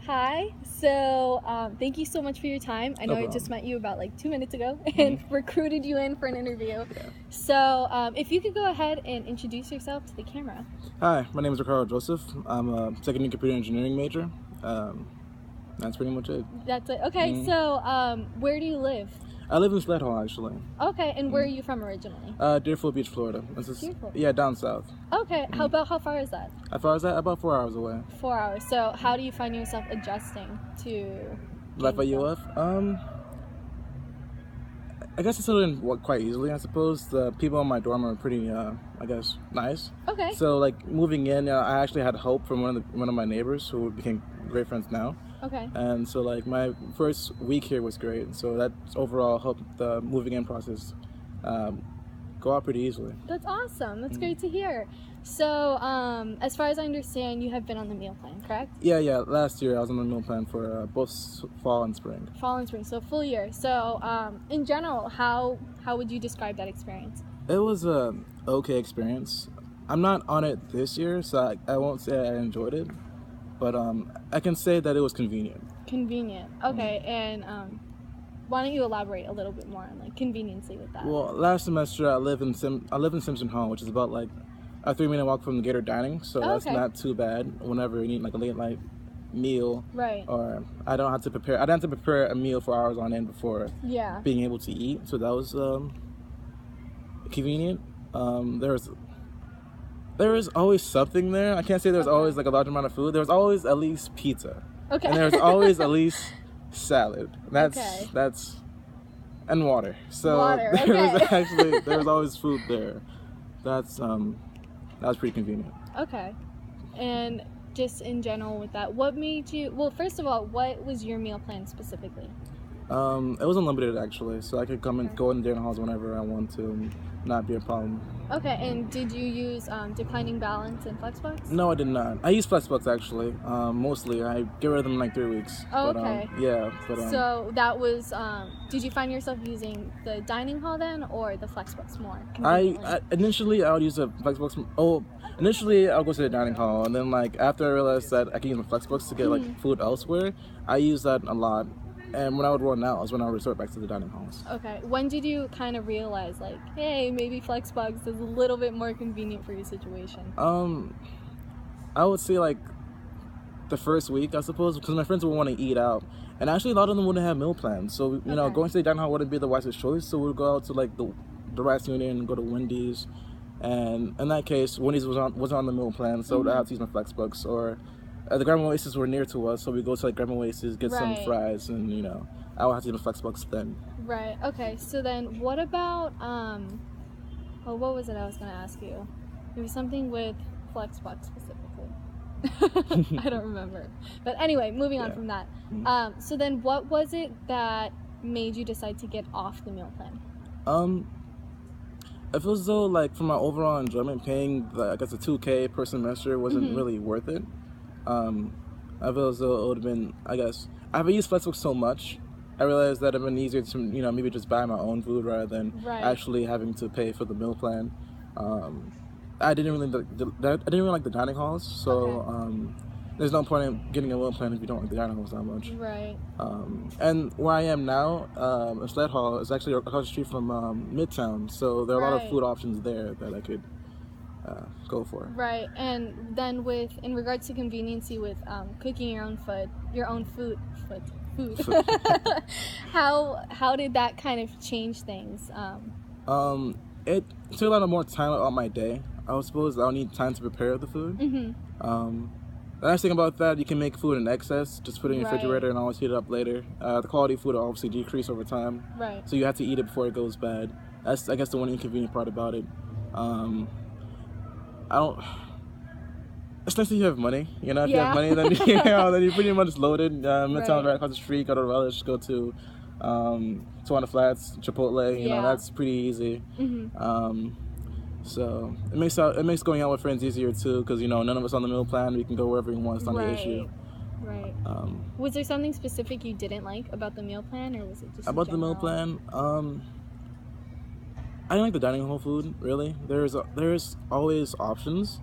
Hi. Thank you so much for your time. I know No I just problem. met you about like 2 minutes ago and recruited you in for an interview. Yeah. If you could go ahead and introduce yourself to the camera. Hi, my name is Ricardo Joseph. I'm a second-year computer engineering major. That's pretty much it. That's it. Okay. Where do you live? I live in Sled Hall, actually. Okay. And where are you from originally? Deerfield Beach, Florida. Deerfield. Yeah, down south. Okay. How far is that? How far is that? About 4 hours away. 4 hours. So how do you find yourself adjusting to Life at getting UF? I guess I settled in quite easily, I suppose. The people in my dorm are pretty, nice. Okay. So, like, moving in, I actually had help from one of my neighbors who became great friends now. Okay. And so, like, my first week here was great. So that overall helped the moving in process go out pretty easily. That's awesome. That's great to hear. As far as I understand, you have been on the meal plan, correct? Yeah. Last year I was on the meal plan for both fall and spring. Fall and spring, so full year. In general, how would you describe that experience? It was a okay experience. I'm not on it this year, so I won't say I enjoyed it, but I can say that it was convenient. Convenient. Okay, and why don't you elaborate a little bit more on like conveniency with that? Well, last semester I live in Simpson Hall, which is about like a 3-minute walk from the Gator Dining, so that's okay. not too bad. Whenever you need like a late night meal, Right. Or I don't have to prepare. I didn't have to prepare a meal for hours on end before Yeah. being able to eat, so that was convenient. There was always something there. I can't say there was always like a large amount of food. There was always at least pizza. Okay. And there was always at least salad. That's and water. So Water. there was always food there. That was pretty convenient. Okay. And just in general with that, what made you? Well, first of all, what was your meal plan specifically? It was unlimited actually, so I could come and go in dinner halls whenever I want to, and not be a problem. Okay, and did you use declining balance and Flexbox? No, I did not. I use Flexbox actually. Mostly, I get rid of them in like 3 weeks. Oh, okay. So that was. Did you find yourself using the dining hall then, or the Flexbox more? Initially I would use a Flexbox. Oh, initially I'll go to the dining hall, and then like after I realized that I can use my Flexbox to get like food elsewhere, I use that a lot. And when I would run out is when I would resort back to the dining halls. Okay. When did you kind of realize, like, hey, maybe Flexbox is a little bit more convenient for your situation? I would say like the first week, I suppose, because my friends would want to eat out, and actually a lot of them wouldn't have meal plans. So you know, going to the dining hall wouldn't be the wisest choice. So we'd go out to like the Rice Union, go to Wendy's, and in that case, Wendy's wasn't on the meal plan, so I had to use my Flexbox. Or the Grandma Oasis were near to us, so we go to like Grandma Oasis, get some fries, and you know, I would have to use my Flexbox then. Right. Okay. So then, what about what was it I was going to ask you? It was something with Flexbox specifically. I don't remember. But anyway, moving on from that. So then, what was it that made you decide to get off the meal plan? I feel as though like for my overall enjoyment, paying I guess a $2,000 per semester wasn't really worth it. I feel as though it would have been, I guess, I've used Flexbox so much, I realized that it would have been easier to, you know, maybe just buy my own food rather than actually having to pay for the meal plan. I didn't really like the dining halls, so there's no point in getting a meal plan if you don't like the dining halls that much. Right. And where I am now, a Sled Hall is actually across the street from Midtown, so there are a lot of food options there that I could go for. Right. And then in regards to conveniency with cooking your own food, how did that kind of change things? It took a lot of more time out of my day. I suppose I'll need time to prepare the food. The nice thing about that, you can make food in excess, just put it in your refrigerator and always heat it up later. The quality of food will obviously decrease over time. Right. So you have to eat it before it goes bad. That's, I guess, the one inconvenient part about it. It's nice that you have money, you know. If you have money, then then you're pretty much loaded. Midtown right across the street. Go to Relish. Go to Tijuana Flats, Chipotle. You know, that's pretty easy. So it makes going out with friends easier too, because you know none of us on the meal plan. We can go wherever we want. It's not an issue. Right. Was there something specific you didn't like about the meal plan, or was it just about the meal plan? I didn't like the dining hall food, really. There's always options,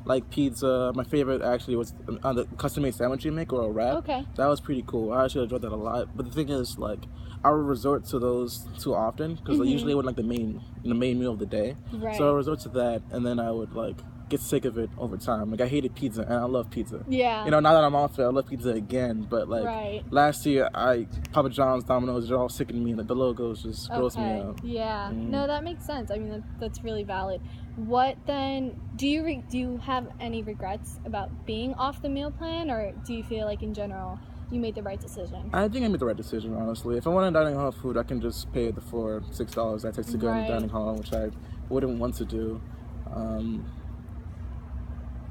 like pizza. My favorite actually was the custom-made sandwich you make or a wrap. Okay. That was pretty cool. I actually enjoyed that a lot. But the thing is, like, I would resort to those too often because usually with like the main meal of the day. Right. So I would resort to that, and then I would like get sick of it over time. Like I hated pizza, and I love pizza. Yeah. You know, now that I'm off it, I love pizza again. But like Right. last year, Papa John's, Domino's, they're all sickening me. Like the logos just gross me out. Yeah. No, that makes sense. I mean, that's really valid. What then? Do you have any regrets about being off the meal plan, or do you feel like in general you made the right decision? I think I made the right decision, honestly. If I want a dining hall food, I can just pay the $6 that takes to go in the dining hall, which I wouldn't want to do.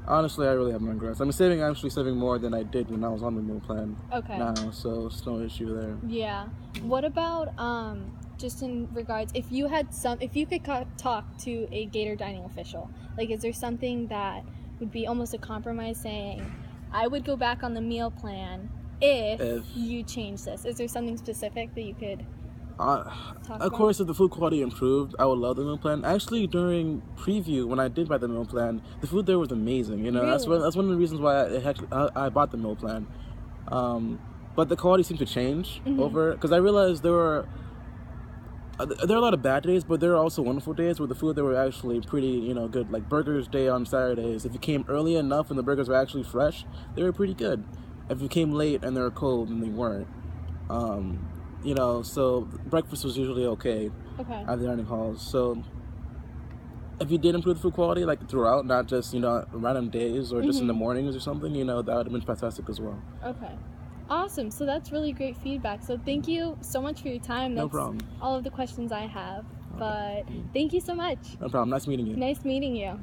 Honestly, I really have no regrets. I'm actually saving more than I did when I was on the meal plan. Okay. Now, so it's no issue there. Yeah. What about just in regards, if you could talk to a Gator dining official, like, is there something that would be almost a compromise saying, I would go back on the meal plan if you change this? Is there something specific that you could talk about? Of course, if the food quality improved, I would love the meal plan. Actually, during preview, when I did buy the meal plan, the food there was amazing. You know, Really? that's one of the reasons why I bought the meal plan. But the quality seemed to change over, because I realized there are a lot of bad days, but there are also wonderful days where the food there were actually pretty, good. Like Burgers Day on Saturdays, if you came early enough and the burgers were actually fresh, they were pretty good. If you came late and they were cold, then they weren't. So breakfast was usually okay at the dining halls. So if you did improve the food quality, like throughout, not just, random days or just in the mornings or something, that would have been fantastic as well. Okay. Awesome. So that's really great feedback. So thank you so much for your time. That's no problem. All of the questions I have. But thank you so much. No problem. Nice meeting you. Nice meeting you.